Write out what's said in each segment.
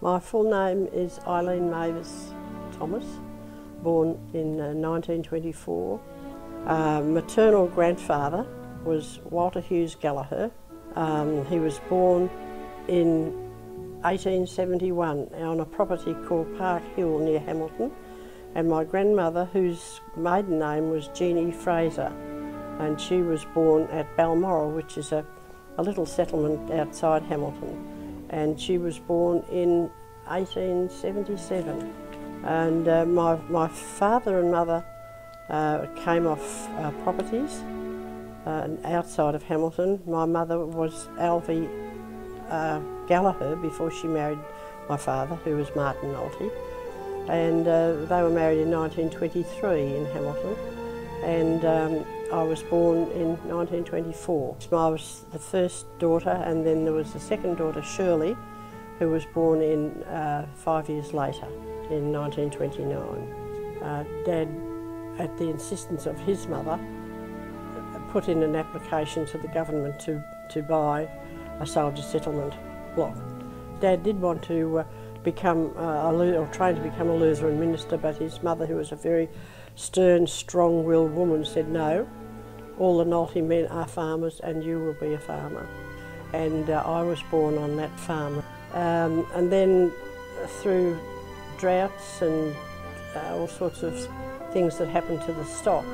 My full name is Eileen Mavis Thomas, born in 1924. Maternal grandfather was Walter Hughes Gallagher. He was born in 1871 on a property called Park Hill near Hamilton, and my grandmother, whose maiden name was Jeannie Fraser, and she was born at Balmoral, which is a little settlement outside Hamilton, and she was born in 1877. And my father and mother came off properties outside of Hamilton. My mother was Alvy Gallagher before she married my father, who was Martin Nolte, and they were married in 1923 in Hamilton, and I was born in 1924. I was the first daughter, and then there was the second daughter, Shirley, who was born in 5 years later, in 1929. Dad, at the insistence of his mother, put in an application to the government to buy a soldier settlement block. Dad did want to become or train to become a Lutheran minister, but his mother, who was a very stern, strong-willed woman, said no. All the Nolte men are farmers, and you will be a farmer. And I was born on that farm. And then through droughts and all sorts of things that happened to the stock,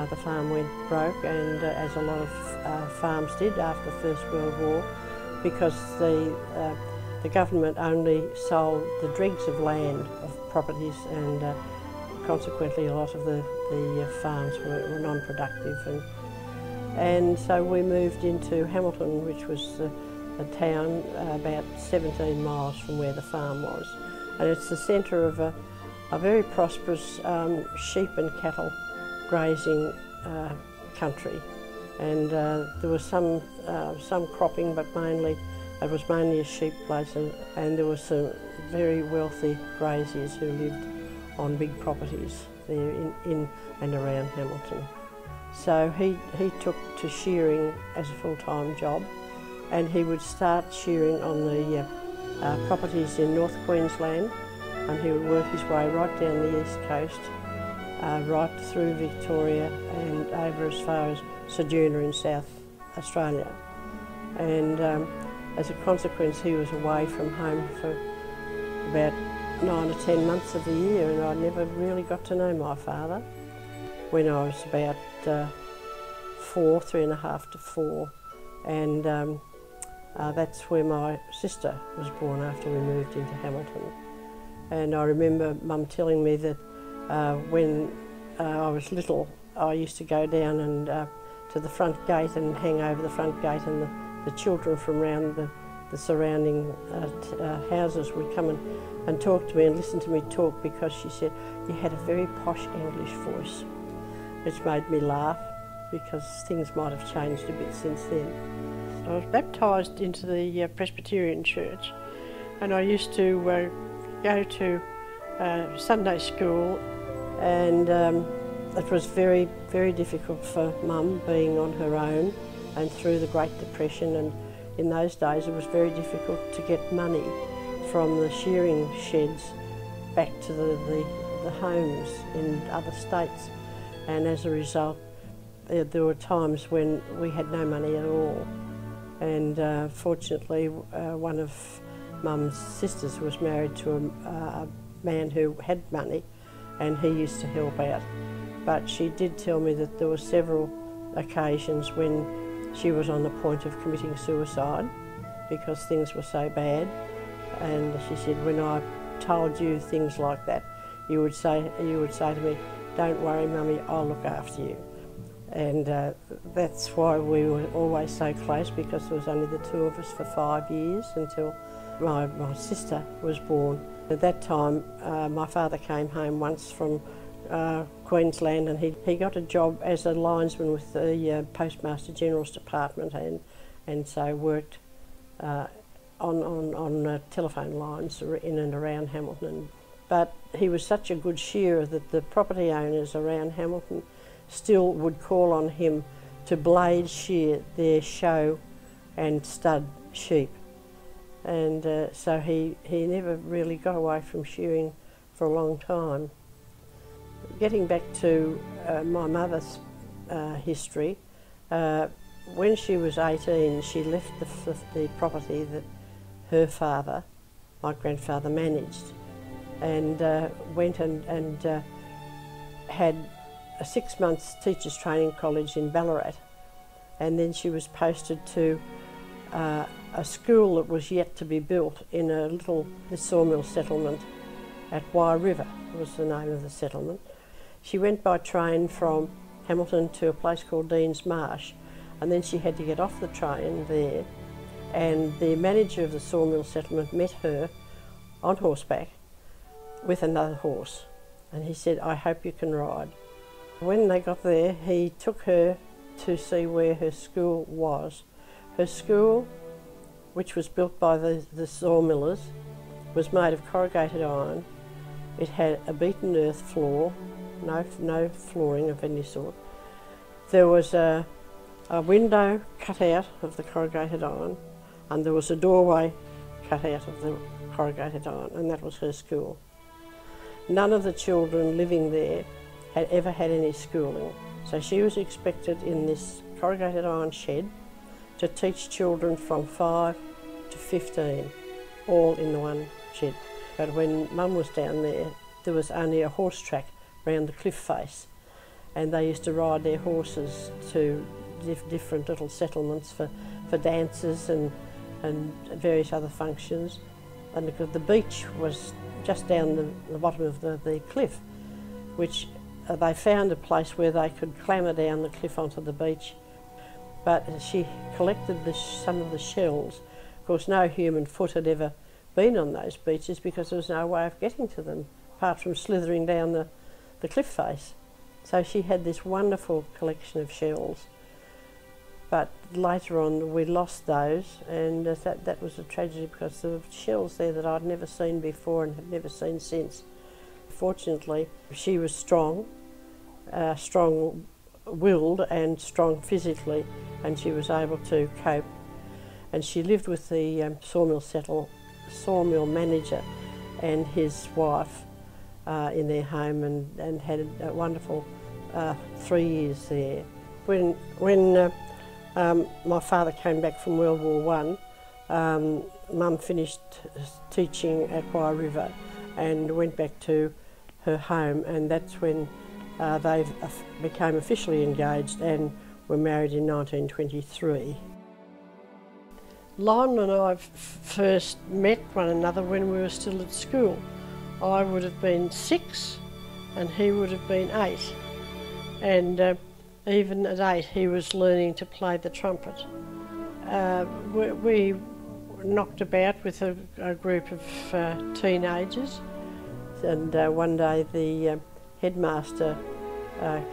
the farm went broke, and as a lot of farms did after the First World War, because the government only sold the dregs of land, of properties, and consequently a lot of the farms were non-productive. And so we moved into Hamilton, which was a town about 17 miles from where the farm was. And it's the centre of a very prosperous sheep and cattle grazing country. And there was some cropping, but it was mainly a sheep place, and there were some very wealthy graziers who lived on big properties there in and around Hamilton. So he took to shearing as a full-time job, and he would start shearing on the properties in North Queensland, and he would work his way right down the east coast, right through Victoria and over as far as Sojourner in South Australia. And as a consequence, he was away from home for about 9 or 10 months of the year, and I never really got to know my father. When I was about 3 and a half to 4, and that's where my sister was born after we moved into Hamilton. And I remember Mum telling me that when I was little, I used to go down and to the front gate and hang over the front gate, and the children from around the surrounding houses would come and talk to me and listen to me talk, because she said, you had a very posh English voice, which made me laugh, because things might have changed a bit since then. I was baptised into the Presbyterian church, and I used to go to Sunday school, and it was very, very difficult for Mum being on her own and through the Great Depression, and in those days it was very difficult to get money from the shearing sheds back to the homes in other states, and as a result there were times when we had no money at all. And fortunately one of Mum's sisters was married to a man who had money, and he used to help out. But she did tell me that there were several occasions when she was on the point of committing suicide because things were so bad. And she said, when I told you things like that, you would say to me, don't worry, Mummy, I'll look after you. And that's why we were always so close, because there was only the two of us for 5 years until my sister was born. At that time, my father came home once from Queensland, and he got a job as a linesman with the Postmaster General's Department, and so worked on telephone lines in and around Hamilton. But he was such a good shearer that the property owners around Hamilton still would call on him to blade shear their show and stud sheep. and so he never really got away from shearing for a long time. Getting back to my mother's history, when she was 18 she left the property that her father, my grandfather, managed, and went and had a 6 months teachers training college in Ballarat, and then she was posted to a school that was yet to be built in a little sawmill settlement at Wye River was the name of the settlement. She went by train from Hamilton to a place called Dean's Marsh, and then she had to get off the train there, and the manager of the sawmill settlement met her on horseback with another horse, and he said, "I hope you can ride." When they got there, he took her to see where her school was. Her school, which was built by the sawmillers, was made of corrugated iron. It had a beaten earth floor, no flooring of any sort. There was a window cut out of the corrugated iron, and there was a doorway cut out of the corrugated iron, and that was her school. None of the children living there had ever had any schooling, so she was expected in this corrugated iron shed to teach children from 5 to 15, all in the one shed. But when Mum was down there, there was only a horse track round the cliff face, and they used to ride their horses to different little settlements for dances and various other functions. And the beach was just down the bottom of the cliff, which they found a place where they could clamber down the cliff onto the beach. But she collected some of the shells. Of course, no human foot had ever been on those beaches because there was no way of getting to them apart from slithering down the cliff face. So she had this wonderful collection of shells. But later on we lost those, and that was a tragedy because there were shells there that I'd never seen before and have never seen since. Fortunately, she was strong, strong-willed and strong physically, and she was able to cope. And she lived with the sawmill manager and his wife in their home, and had a wonderful 3 years there. When my father came back from World War I, Mum finished teaching at Wye River and went back to her home, and that's when they became officially engaged and were married in 1923. Lionel and I first met one another when we were still at school. I would have been 6 and he would have been 8, and even at 8 he was learning to play the trumpet. We knocked about with a group of teenagers, and one day the headmaster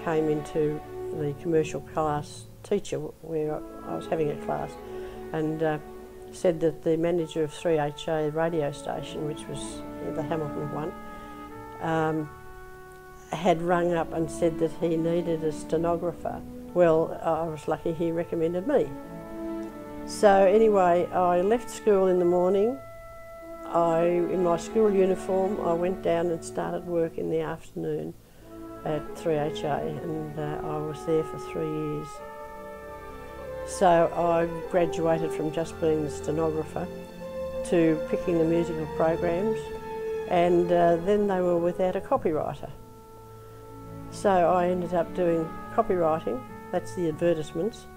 came into the commercial class teacher where I was having a class, and said that the manager of 3HA radio station, which was the Hamilton one, had rung up and said that he needed a stenographer. Well, I was lucky he recommended me. So anyway, I left school in the morning. In my school uniform, I went down and started work in the afternoon at 3HA, and I was there for 3 years. So I graduated from just being the stenographer to picking the musical programs, and then they were without a copywriter. So I ended up doing copywriting, that's the advertisements,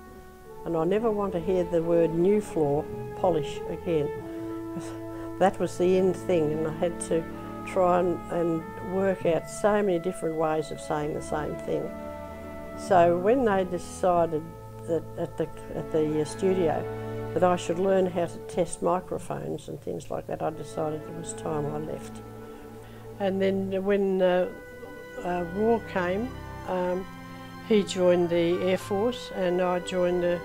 and I never want to hear the word new floor polish again. That was the in thing, and I had to try and work out so many different ways of saying the same thing. So when they decided that at the studio that I should learn how to test microphones and things like that, I decided it was time I left. And then when war came, he joined the Air Force and I joined the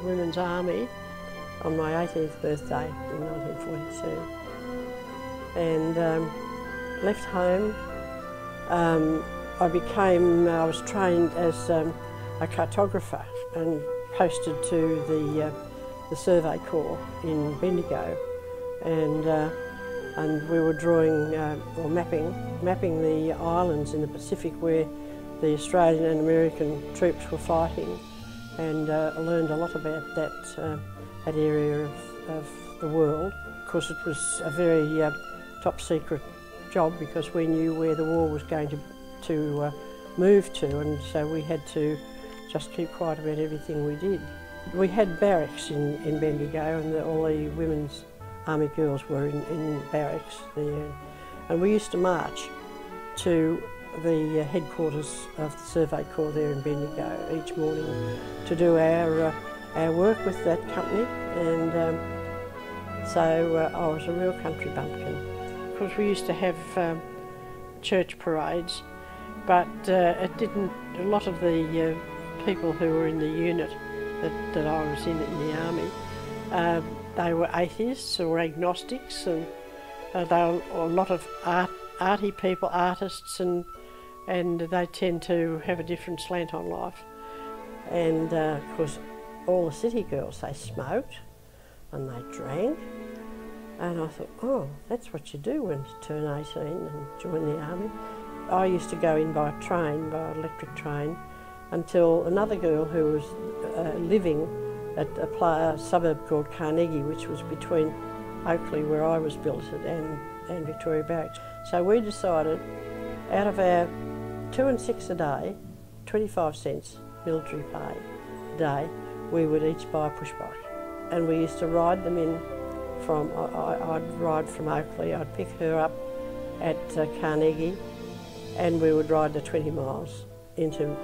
Women's Army on my 18th birthday in 1942, and left home. I was trained as a cartographer and posted to the Survey Corps in Bendigo, and we were drawing or mapping the islands in the Pacific where the Australian and American troops were fighting, and I learned a lot about that area of the world. Of course, it was a very top secret job because we knew where the war was going to move to, and so we had to just keep quiet about everything we did. We had barracks in Bendigo, and all the women's army girls were in barracks there, and we used to march to the headquarters of the Survey Corps there in Bendigo each morning to do our work with that company, and so I was a real country bumpkin. Of course, we used to have church parades, but it didn't. A lot of the people who were in the unit that I was in the army, they were atheists or agnostics, and they were a lot of arty people, artists, and they tend to have a different slant on life. And of course, all the city girls, they smoked and they drank, and I thought, oh, that's what you do when you turn 18 and join the army. I used to go in by train, by electric train, until another girl who was living at a suburb called Carnegie, which was between Oakley, where I was billeted, and Victoria Barracks. So we decided, out of our 2 and 6 a day, 25 cents military pay a day, we would each buy a push bike. And we used to ride them in from, I'd ride from Oakley, I'd pick her up at Carnegie, and we would ride the 20 miles into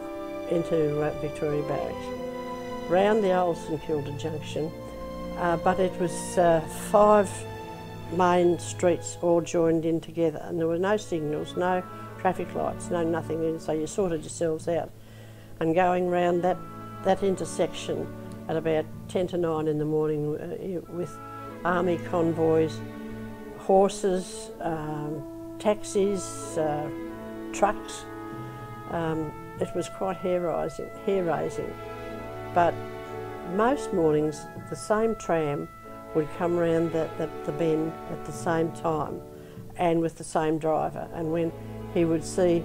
Victoria Barracks, round the old St Kilda junction, but it was 5 main streets all joined in together, and there were no signals, no traffic lights, no nothing, so you sorted yourselves out. And going round that intersection at about 10 to 9 in the morning with army convoys, horses, taxis, trucks, it was quite hair-raising. But most mornings the same tram would come round the bend at the same time and with the same driver, and when he would see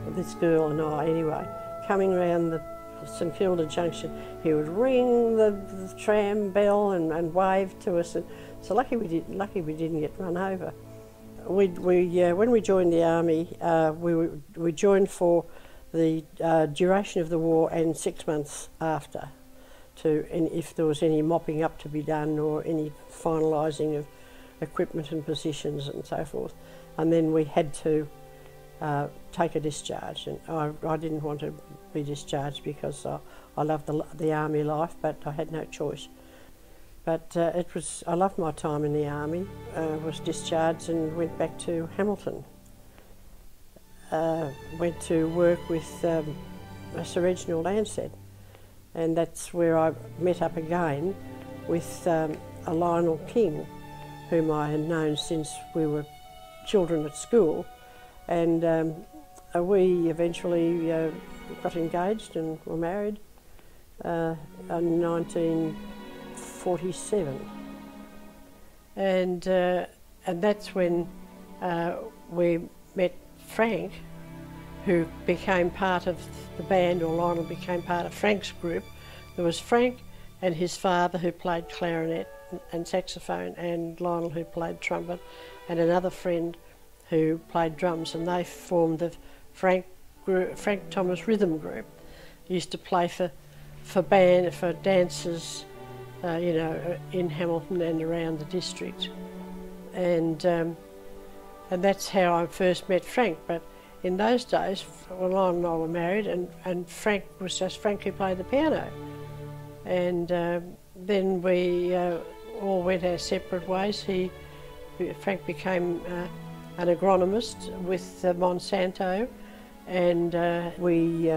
this girl and I anyway coming round the St Kilda junction, he would ring the tram bell and wave to us, and so lucky we didn't get run over. When we joined the army, we joined for the duration of the war and 6 months after, and if there was any mopping up to be done or any finalising of equipment and positions and so forth. And then we had to take a discharge, and I didn't want to be discharged because I loved the army life, but I had no choice. But I loved my time in the army. Was discharged and went back to Hamilton. Went to work with Sir Reginald Ansett, and that's where I met up again with a Lionel King, whom I had known since we were children at school, and we eventually got engaged and were married in 1947, and that's when we met Frank, who became part of the band, or Lionel became part of Frank's group. There was Frank and his father, who played clarinet and saxophone, and Lionel, who played trumpet, and another friend who played drums, and they formed the Frank Thomas Rhythm Group. He used to play for dancers, you know, in Hamilton and around the district, and that's how I first met Frank. But in those days, well, Lionel and I were married, and Frank was just Frank who played the piano. And then we all went our separate ways. Frank became an agronomist with Monsanto, and we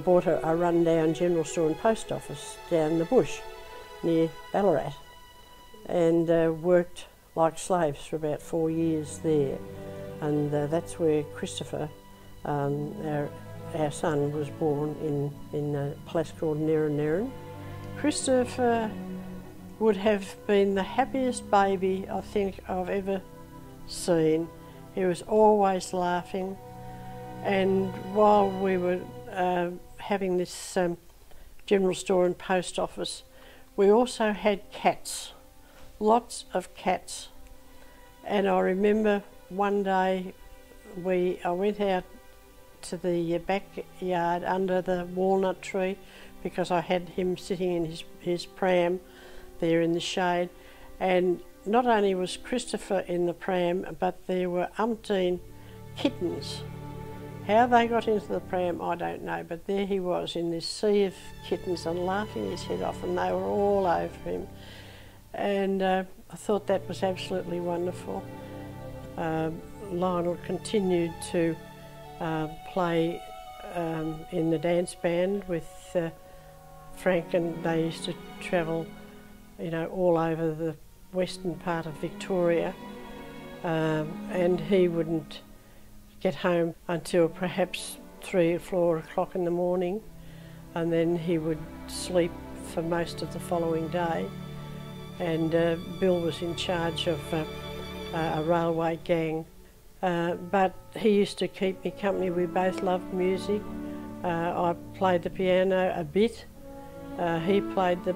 bought a run-down general store and post office down the bush near Ballarat, and worked like slaves for about 4 years there. And that's where Christopher, our son, was born in a place called Nerin. Christopher would have been the happiest baby I think I've ever seen. He was always laughing, and while we were having this general store and post office, we also had cats, lots of cats. And I remember one day I went out to the backyard under the walnut tree because I had him sitting in his pram there in the shade, and not only was Christopher in the pram, but there were umpteen kittens. How they got into the pram, I don't know, but there he was in this sea of kittens and laughing his head off, and they were all over him. And I thought that was absolutely wonderful. Lionel continued to play in the dance band with Frank, and they used to travel, you know, all over the western part of Victoria, and he wouldn't get home until perhaps 3 or 4 o'clock in the morning, and then he would sleep for most of the following day. And Bill was in charge of a railway gang, but he used to keep me company. We both loved music. I played the piano a bit, he played the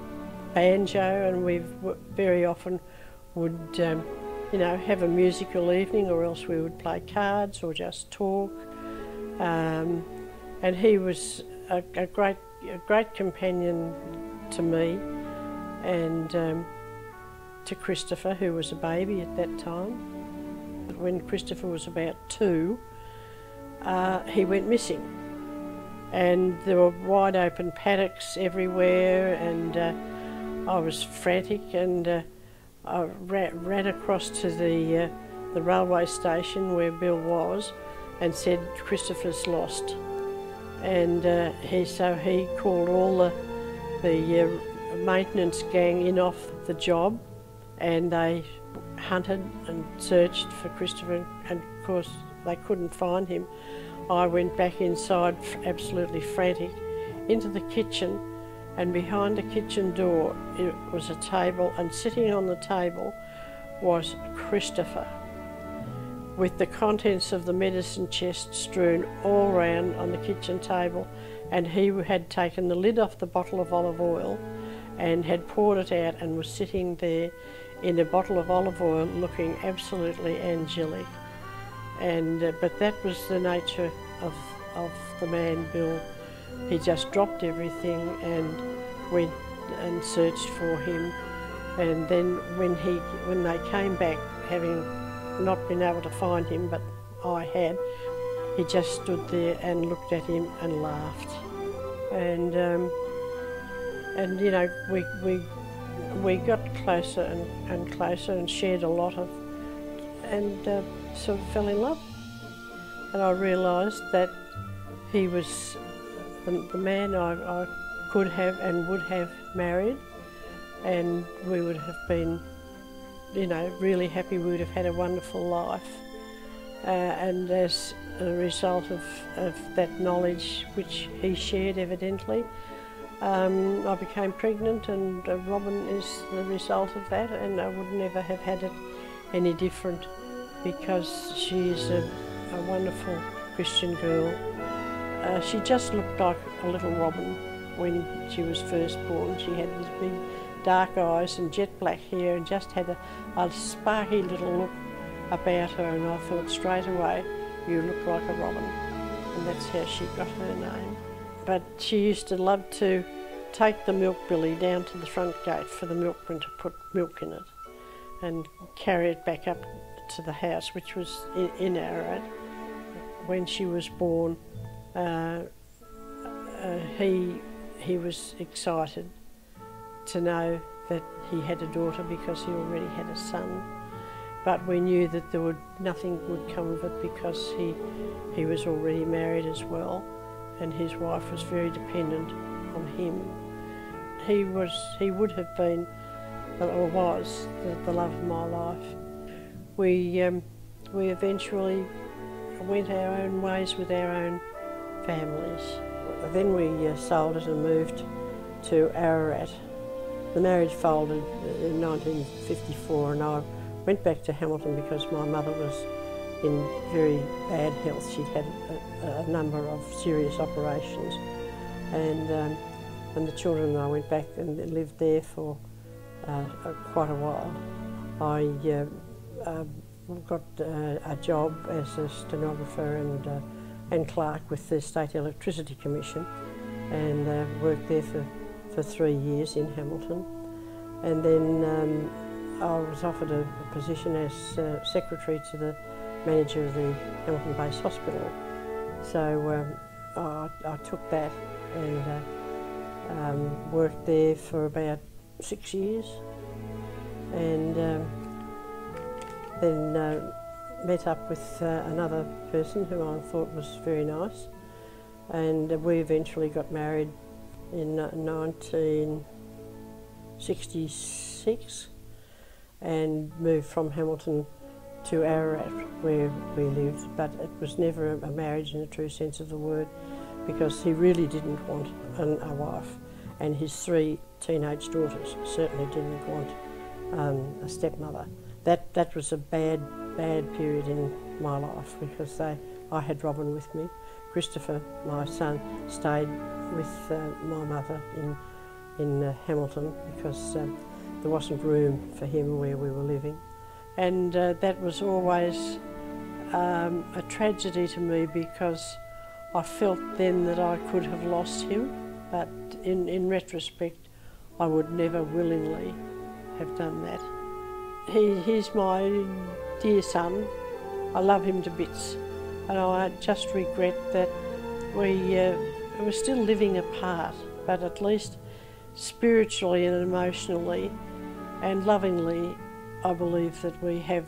banjo, and we very often would you know, have a musical evening, or else we would play cards or just talk. And he was a great companion to me and to Christopher, who was a baby at that time. When Christopher was about 2, he went missing, and there were wide open paddocks everywhere, and I was frantic, and I ran across to the railway station where Bill was and said, "Christopher's lost." And so he called all the maintenance gang in off the job, and they hunted and searched for Christopher, and of course they couldn't find him. I went back inside, absolutely frantic, into the kitchen, and behind the kitchen door it was a table, and sitting on the table was Christopher, with the contents of the medicine chest strewn all round on the kitchen table, and he had taken the lid off the bottle of olive oil and had poured it out and was sitting there in a bottle of olive oil looking absolutely angelic. And but that was the nature of the man Bill. He just dropped everything and went and searched for him, and then when they came back, having not been able to find him, but I had, he just stood there and looked at him and laughed. And you know, we got closer and closer and shared a lot of, and sort of fell in love. And I realised that he was the man I could have and would have married, and we would have been, you know, really happy. We would have had a wonderful life. And as a result of that knowledge, which he shared evidently, I became pregnant, and Robin is the result of that, and I would never have had it any different, because she is a wonderful Christian girl. She just looked like a little Robin when she was first born. She had these big dark eyes and jet black hair, and just had a sparky little look about her, and I thought straight away, you look like a Robin, and that's how she got her name. But she used to love to take the milk billy down to the front gate for the milkman to put milk in it and carry it back up to the house, which was in Ararat. When she was born, he was excited to know that he had a daughter, because he already had a son. But we knew that nothing would come of it, because he was already married as well, and his wife was very dependent on him. He would have been, or was, the love of my life. We eventually went our own ways with our own families. Then we sold it and moved to Ararat, The marriage folded in 1954 and I went back to Hamilton because my mother was in very bad health. She'd had a number of serious operations, and the children and I went back and lived there for quite a while. I got a job as a stenographer and clerk with the State Electricity Commission, and worked there for 3 years in Hamilton. And then I was offered a position as secretary to the manager of the Hamilton Base Hospital. So I took that and worked there for about 6 years, and then met up with another person who I thought was very nice, and we eventually got married in 1966 and moved from Hamilton to Ararat, where we lived, but it was never a marriage in the true sense of the word, because he really didn't want a wife, and his 3 teenage daughters certainly didn't want a stepmother. That was a bad period in my life, because I had Robin with me. Christopher, my son, stayed with my mother in Hamilton because there wasn't room for him where we were living. And that was always a tragedy to me, because I felt then that I could have lost him, but in retrospect I would never willingly have done that. He's my dear son. I love him to bits, and I just regret that we were still living apart, but at least spiritually and emotionally and lovingly I believe that we have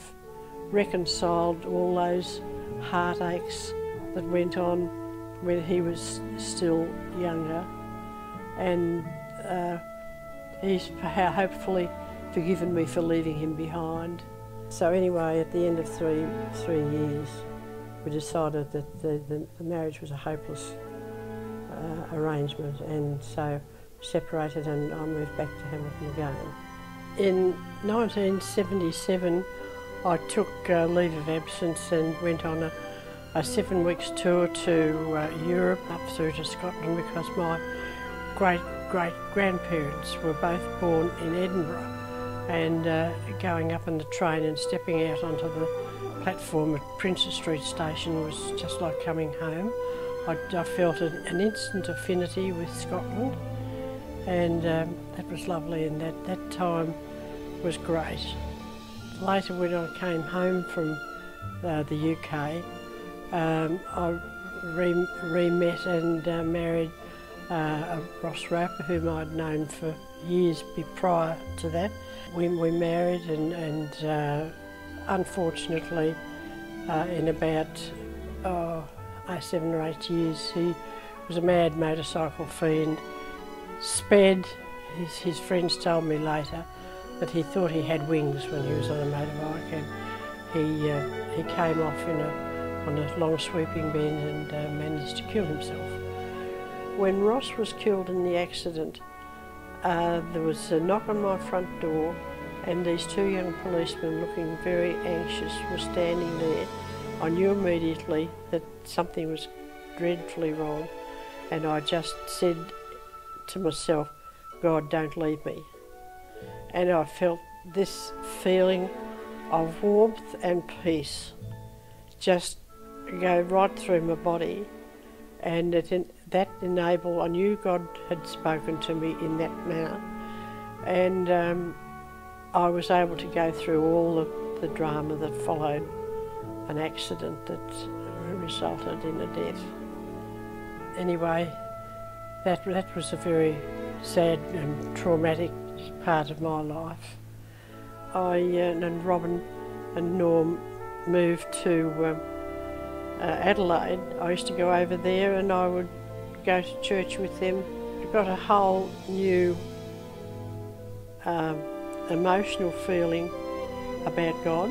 reconciled all those heartaches that went on when he was still younger, and he's hopefully forgiven me for leaving him behind. So anyway, at the end of three years, we decided that the marriage was a hopeless arrangement, and so separated, and I moved back to Hamilton again. In 1977, I took leave of absence and went on a 7 weeks tour to Europe, up through to Scotland, because my great-grandparents were both born in Edinburgh, and going up in the train and stepping out onto the platform at Princes Street Station was just like coming home. I felt an instant affinity with Scotland, and that was lovely, and that time was great. Later, when I came home from the UK, I re-met and married Ross Roper, whom I'd known for years prior to that. We married, and unfortunately, in about 7 or 8 years, he was a mad motorcycle fiend, sped. His friends told me later that he thought he had wings when he was on a motorbike, and he came off on a long sweeping bend and managed to kill himself. When Ross was killed in the accident, there was a knock on my front door, and these 2 young policemen, looking very anxious, were standing there. I knew immediately that something was dreadfully wrong, and I just said to myself, God, don't leave me. And I felt this feeling of warmth and peace just go right through my body, and that enabled, I knew God had spoken to me in that manner, and I was able to go through all the drama that followed an accident that resulted in a death. Anyway, that was a very sad and traumatic part of my life. And Robin and Norm moved to Adelaide. I used to go over there, and I would go to church with them. I got a whole new emotional feeling about God,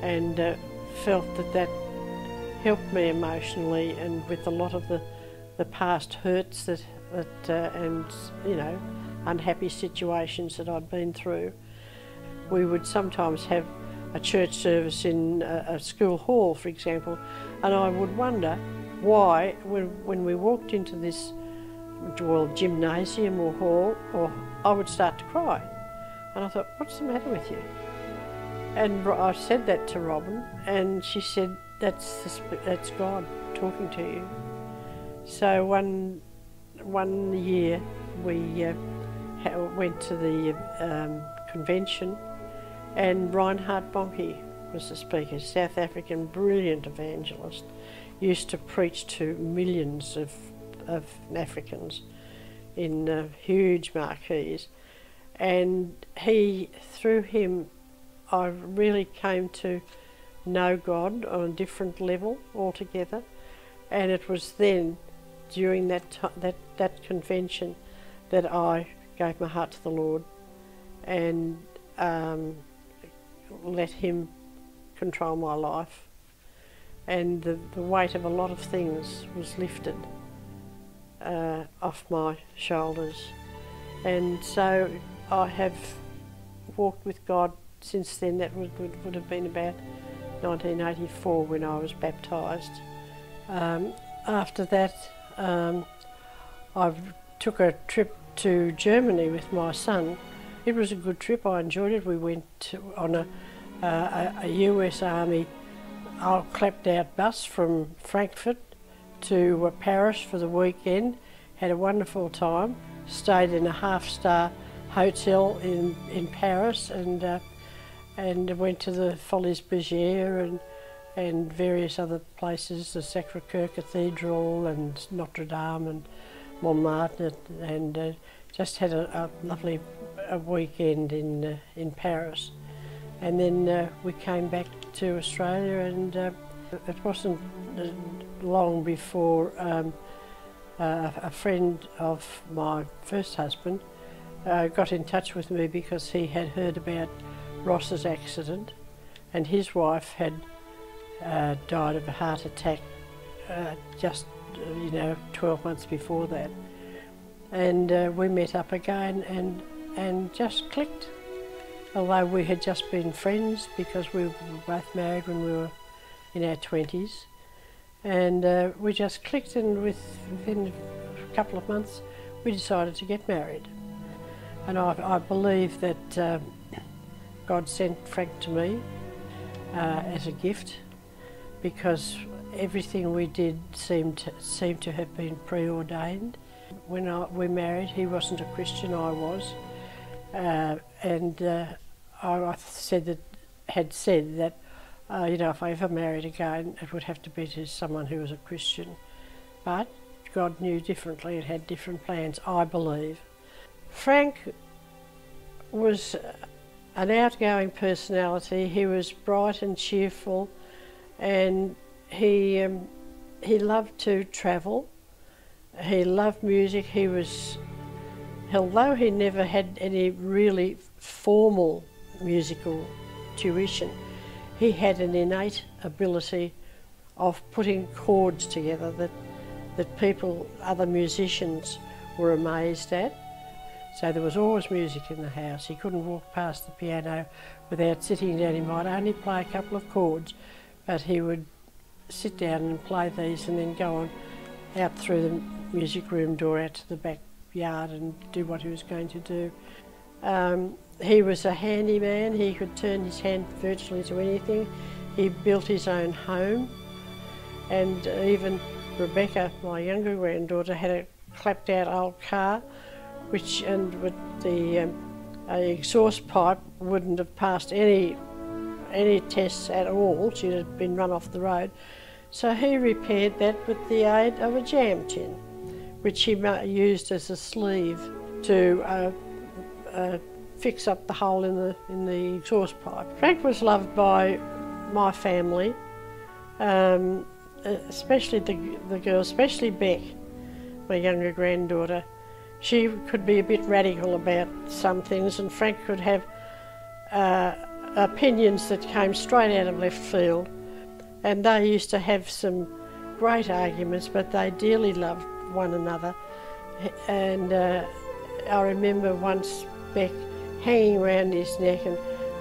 and felt that helped me emotionally, and with a lot of the past hurts and unhappy situations that I'd been through. We would sometimes have a church service in a school hall, for example, and I would wonder why, when we walked into this gymnasium or hall, I would start to cry. And I thought, what's the matter with you? And I said that to Robin, and she said, that's God talking to you. So one year we went to the convention, and Reinhard Bonnke was the speaker, South African brilliant evangelist, used to preach to millions of Africans in huge marquees. And through him, I really came to know God on a different level altogether. And it was then, during that convention, that I gave my heart to the Lord and let Him control my life. And the weight of a lot of things was lifted off my shoulders. And so I have walked with God since then. That would have been about 1984 when I was baptised. After that, I took a trip to Germany with my son. It was a good trip, I enjoyed it. We went on a US Army clapped out bus from Frankfurt to Paris for the weekend, had a wonderful time, stayed in a half-star hotel in Paris, and went to the Folies Bergère and various other places, the Sacré-Cœur Cathedral and Notre Dame and Montmartre, and just had a lovely weekend in Paris. And then we came back to Australia, and it wasn't long before a friend of my first husband got in touch with me because he had heard about Ross's accident, and his wife had died of a heart attack just 12 months before that. And we met up again and just clicked. Although we had just been friends because we were both married when we were in our 20s. And we just clicked, and within a couple of months we decided to get married. And I believe that God sent Frank to me as a gift, because everything we did seemed to have been preordained. When we married, he wasn't a Christian, I was. I had said that if I ever married again, it would have to be to someone who was a Christian. But God knew differently and had different plans, I believe. Frank was an outgoing personality. He was bright and cheerful, and he loved to travel. He loved music. Although he never had any really formal musical tuition, he had an innate ability of putting chords together that people, other musicians, were amazed at. So there was always music in the house. He couldn't walk past the piano without sitting down. He might only play a couple of chords, but he would sit down and play these and then go on out through the music room door out to the backyard and do what he was going to do. He was a handyman. He could turn his hand virtually to anything. He built his own home, and even Rebecca, my younger granddaughter, had a clapped out old car, and with the exhaust pipe wouldn't have passed any tests at all. She'd have been run off the road. So he repaired that with the aid of a jam tin, which he used as a sleeve to fix up the hole in the exhaust pipe. Frank was loved by my family, especially the girls, especially Beck, my younger granddaughter. She could be a bit radical about some things, and Frank could have opinions that came straight out of left field. And they used to have some great arguments, but they dearly loved one another. And I remember once Beck hanging around his neck and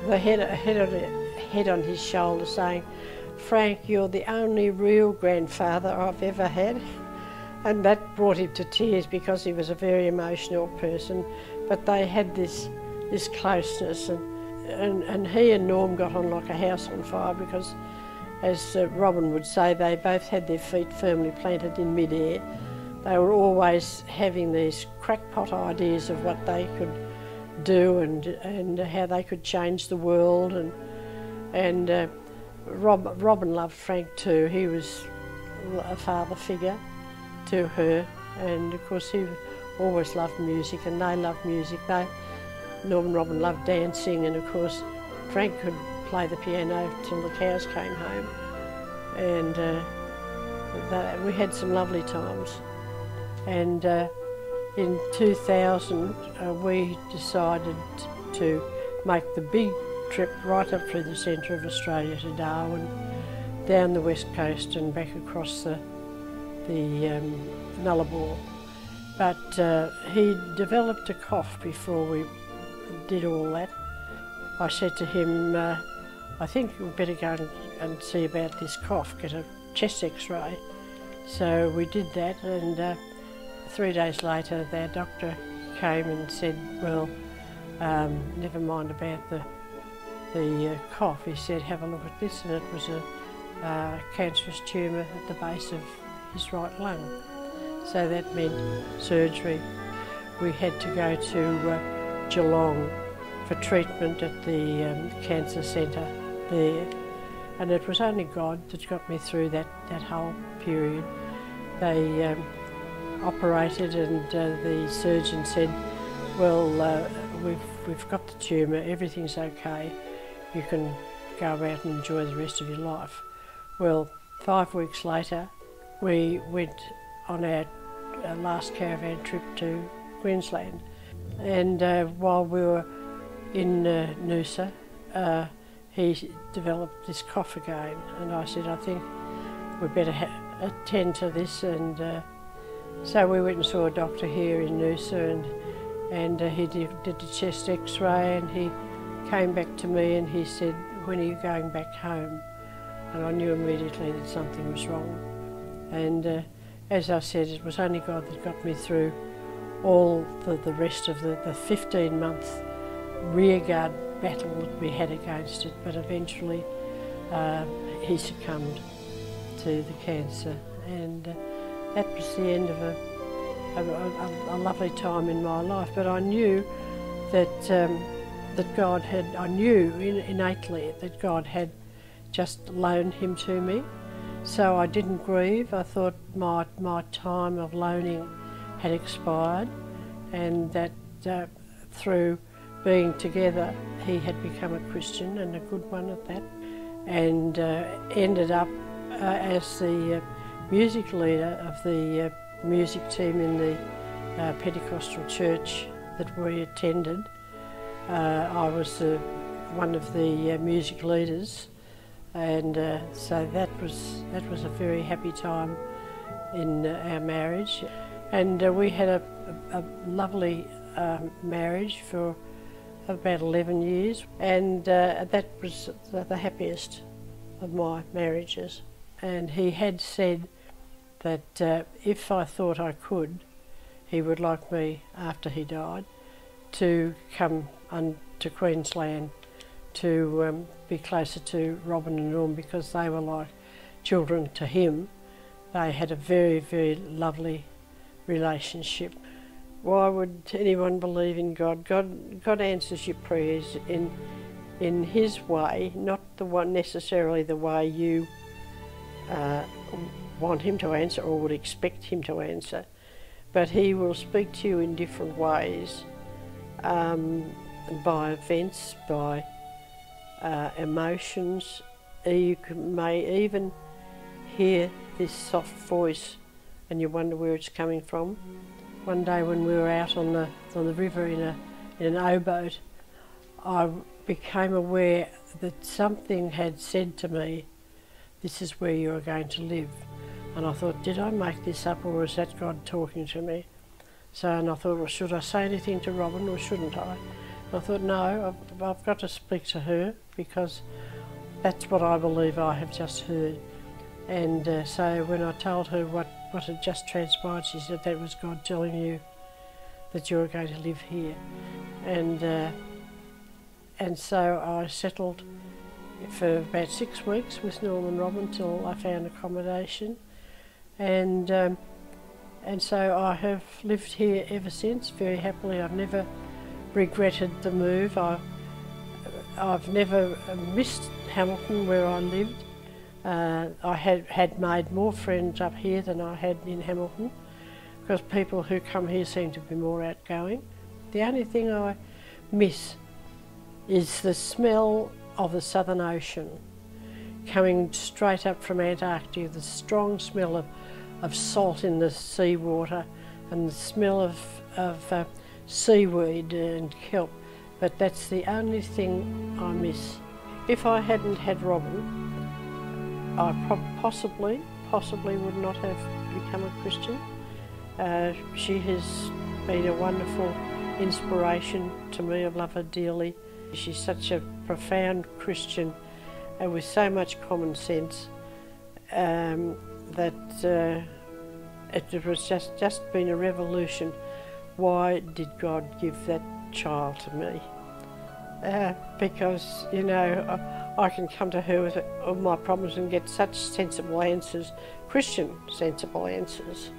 the head on his shoulder saying, "Frank, you're the only real grandfather I've ever had." And that brought him to tears because he was a very emotional person. But they had this closeness, and he and Norm got on like a house on fire because, as Robin would say, they both had their feet firmly planted in mid-air. They were always having these crackpot ideas of what they could do and how they could change the world. And Robin loved Frank too. He was a father figure to her, and of course he always loved music, and they loved music. Norm and Robin loved dancing, and of course Frank could play the piano till the cows came home, and we had some lovely times. And in 2000 we decided to make the big trip right up through the centre of Australia to Darwin, down the west coast and back across the Nullarbor. But he developed a cough before we did all that. I said to him, I think we'd better go and see about this cough, get a chest x-ray. So we did that, and 3 days later their doctor came and said, well, never mind about the cough. He said, have a look at this, and it was a cancerous tumour at the base of his right lung. So that meant surgery. We had to go to Geelong for treatment at the cancer centre there. And it was only God that got me through that whole period. They operated, and the surgeon said, well, we've got the tumour, everything's okay, you can go out and enjoy the rest of your life. Well, 5 weeks later, we went on our last caravan trip to Queensland, and while we were in Noosa, he developed this cough again, and I said, I think we better attend to this, and so we went and saw a doctor here in Noosa, and he did the chest x-ray, and he came back to me and he said, when are you going back home? And I knew immediately that something was wrong. And as I said, it was only God that got me through all the rest of the 15-month rearguard battle that we had against it, but eventually he succumbed to the cancer, and that was the end of a lovely time in my life. But I knew that God had, I knew innately that God had just loaned him to me, so I didn't grieve. I thought my time of loaning had expired, and that through being together he had become a Christian, and a good one at that, and ended up as the music leader of the music team in the Pentecostal church that we attended. I was one of the music leaders, and so that was a very happy time in our marriage, and we had a lovely marriage for about 11 years, and that was the happiest of my marriages. And he had said that if I thought I could, he would like me, after he died, to come to Queensland to be closer to Robin and Norm, because they were like children to him. They had a very, very lovely relationship. Why would anyone believe in God? God answers your prayers in his way, not the one necessarily the way you want him to answer or would expect him to answer, but he will speak to you in different ways, by events, by emotions. You may even hear this soft voice and you wonder where it's coming from. One day when we were out on the river in an O-boat, I became aware that something had said to me, this is where you are going to live. And I thought, did I make this up, or is that God talking to me? So, and I thought, well, should I say anything to Robin or shouldn't I? And I thought, no, I've got to speak to her because that's what I believe I have just heard. And so when I told her what had just transpired, she said, that was God telling you that you were going to live here. And so I settled for about 6 weeks with Norm and Robin till I found accommodation. And so I have lived here ever since, very happily. I've never regretted the move. I've never missed Hamilton where I lived. I had made more friends up here than I had in Hamilton because people who come here seem to be more outgoing. The only thing I miss is the smell of the Southern Ocean coming straight up from Antarctica, the strong smell of salt in the seawater and the smell of seaweed and kelp. But that's the only thing I miss. If I hadn't had Robin, I possibly would not have become a Christian. She has been a wonderful inspiration to me. I love her dearly. She's such a profound Christian and with so much common sense that it was just been a revolution. Why did God give that child to me? Because, you know, I can come to her with all my problems and get such sensible answers, Christian sensible answers,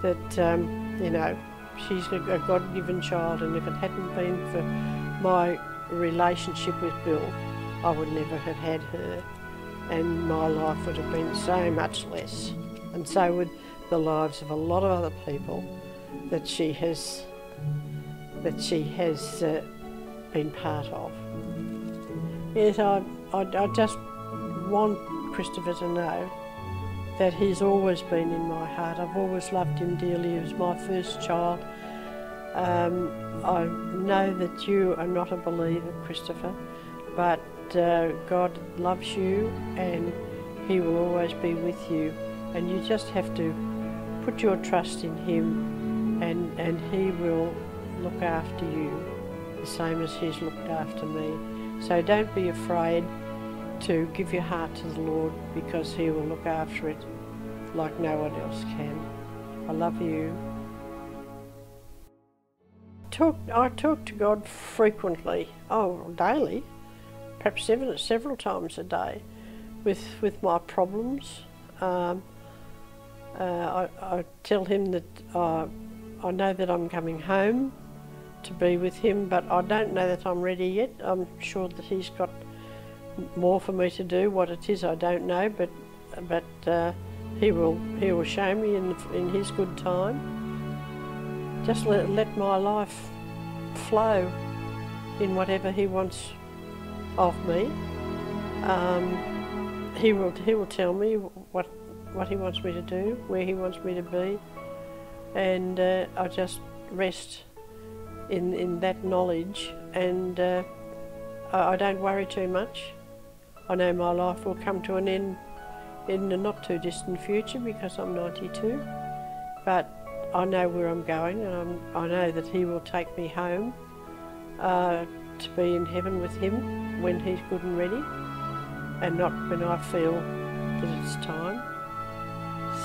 that, you know, she's a God-given child, and if it hadn't been for my relationship with Bill, I would never have had her, and my life would have been so much less, and so would the lives of a lot of other people that she has been part of. Yes, I just want Christopher to know that he's always been in my heart. I've always loved him dearly. He was my first child. I know that you are not a believer, Christopher, but God loves you and he will always be with you, and you just have to put your trust in him, and he will look after you the same as he's looked after me. So don't be afraid to give your heart to the Lord, because he will look after it like no one else can. I love you. I talk to God frequently, daily, perhaps several times a day, with my problems. I tell him that I know that I'm coming home to be with him, but I don't know that I'm ready yet. I'm sure that he's got more for me to do. What it is, I don't know, but he will show me in his good time. Just let my life flow in whatever he wants of me. He will tell me what he wants me to do, where he wants me to be, and I just rest in that knowledge, and I don't worry too much. I know my life will come to an end in the not too distant future, because I'm 92, but I know where I'm going, and I know that he will take me home to be in heaven with him when he's good and ready, and not when I feel that it's time.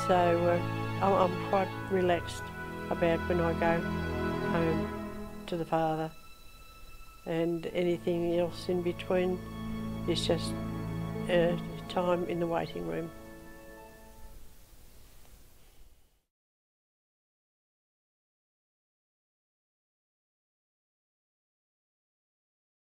So I'm quite relaxed about when I go home to the Father, and anything else in between is just time in the waiting room.